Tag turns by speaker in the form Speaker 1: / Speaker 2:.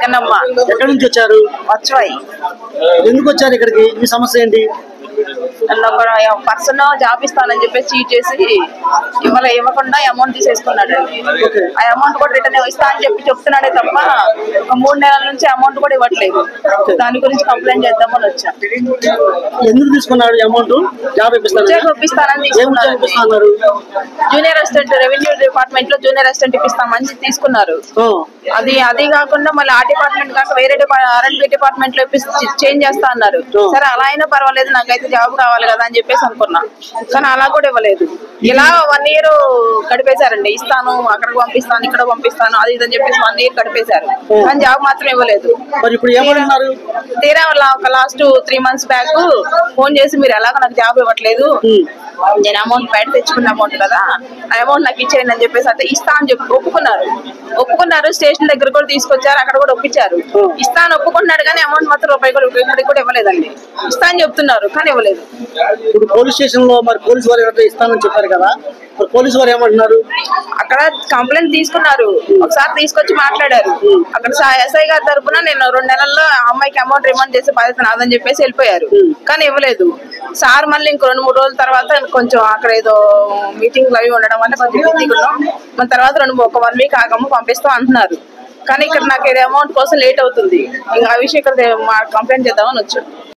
Speaker 1: జగనమ్మ.
Speaker 2: ఎక్కడి నుంచి వచ్చారు?
Speaker 1: వచ్చాయి.
Speaker 2: ఎందుకు వచ్చారు ఇక్కడికి? మీ సమస్య ఏంటి?
Speaker 1: పర్సన్ జాబ్ ఇస్తానని చెప్పేసి చీట్ చేసి ఇవ్వకుండా అమౌంట్ తీసేసుకున్నాడు. ఆ అమౌంట్ కూడా రిటర్న్ ఇస్తా అని చెప్తున్నాడే తప్ప ఒక 3 నెలల నుంచి అమౌంట్ కూడా ఇవ్వట్లేదు. దాని గురించి కంప్లైంట్ చేద్దామని వచ్చా.
Speaker 2: ఎందుకు తీసుకున్నాడు అమౌంట్? జాబ్
Speaker 1: ఇప్పిస్తానని తీసుకున్నారు. జూనియర్ అసిస్టెంట్ రెవెన్యూ డిపార్ట్మెంట్ లో జూనియర్ అసిస్టెంట్ ఇప్పిస్తామని తీసుకున్నారు. అది కాకుండా మళ్ళీ ఆ డిపార్ట్మెంట్ కాక వేరే R&B డిపార్ట్మెంట్ లో చేంజ్ చేస్తా అన్నారు. సరే అలా అయినా పర్వాలేదు, నాకైతే జాబ్ కావాలి కదా అని చెప్పేసి అనుకున్నా. కానీ అలా కూడా ఇవ్వలేదు. ఇలా 1 year గడిపేశారండి. ఇస్తాను, అక్కడికి పంపిస్తాను, ఇక్కడ పంపిస్తాను, అది ఇదని చెప్పేసి 1 year గడిపేశారు. కానీ జాబ్ మాత్రం ఇవ్వలేదు. తీరా ఒక లాస్ట్ 3 months బ్యాక్ ఫోన్ చేసి మీరు ఎలాగో నాకు జాబ్ ఇవ్వట్లేదు, నేను అమౌంట్ బయట తెచ్చుకున్న అమౌంట్ కదా, ఆ అమౌంట్ నాకు ఇచ్చేయండి అని చెప్పేసి అంటే ఇస్తా అని చెప్పి ఒప్పుకున్నారు. స్టేషన్ దగ్గర కూడా తీసుకొచ్చారు, అక్కడ కూడా ఒప్పించారు. ఇస్తా అని ఒప్పుకున్నాడు కానీ అమౌంట్ మాత్రం రూపాయి కూడా ఇవ్వలేదండి. ఇస్తా అని చెప్తున్నారు కానీ ఇవ్వలేదు.
Speaker 2: ఇప్పుడు పోలీస్ స్టేషన్ లో మరి పోలీసు వారు ఇస్తానని చెప్పారు కదా, పోలీసు వారు ఏమంటున్నారు?
Speaker 1: అక్కడ కంప్లైంట్ తీసుకున్నారు, ఒకసారి తీసుకొచ్చి మాట్లాడారు. అక్కడ SI గారి తరఫున నేను 2 నెలల్లో అమ్మాయికి అమౌంట్ రిమాండ్ చేసే బాధ్యత నాదని చెప్పేసి వెళ్ళిపోయారు. కానీ ఇవ్వలేదు. సార్ మళ్ళీ ఇంకో 2-3 రోజుల తర్వాత కొంచెం అక్కడ ఏదో మీటింగ్ అవి ఉండడం వల్ల కొంచెం బిజీగా ఉన్నాం. మన తర్వాత ఒక 1 week ఆగమ్మ పంపిస్తాం అంటున్నారు. కానీ ఇక్కడ నాకు అమౌంట్ కోసం లేట్ అవుతుంది. ఇంకా ఆ విషయం ఇక్కడ కంప్లైంట్ చేద్దామని వచ్చాను.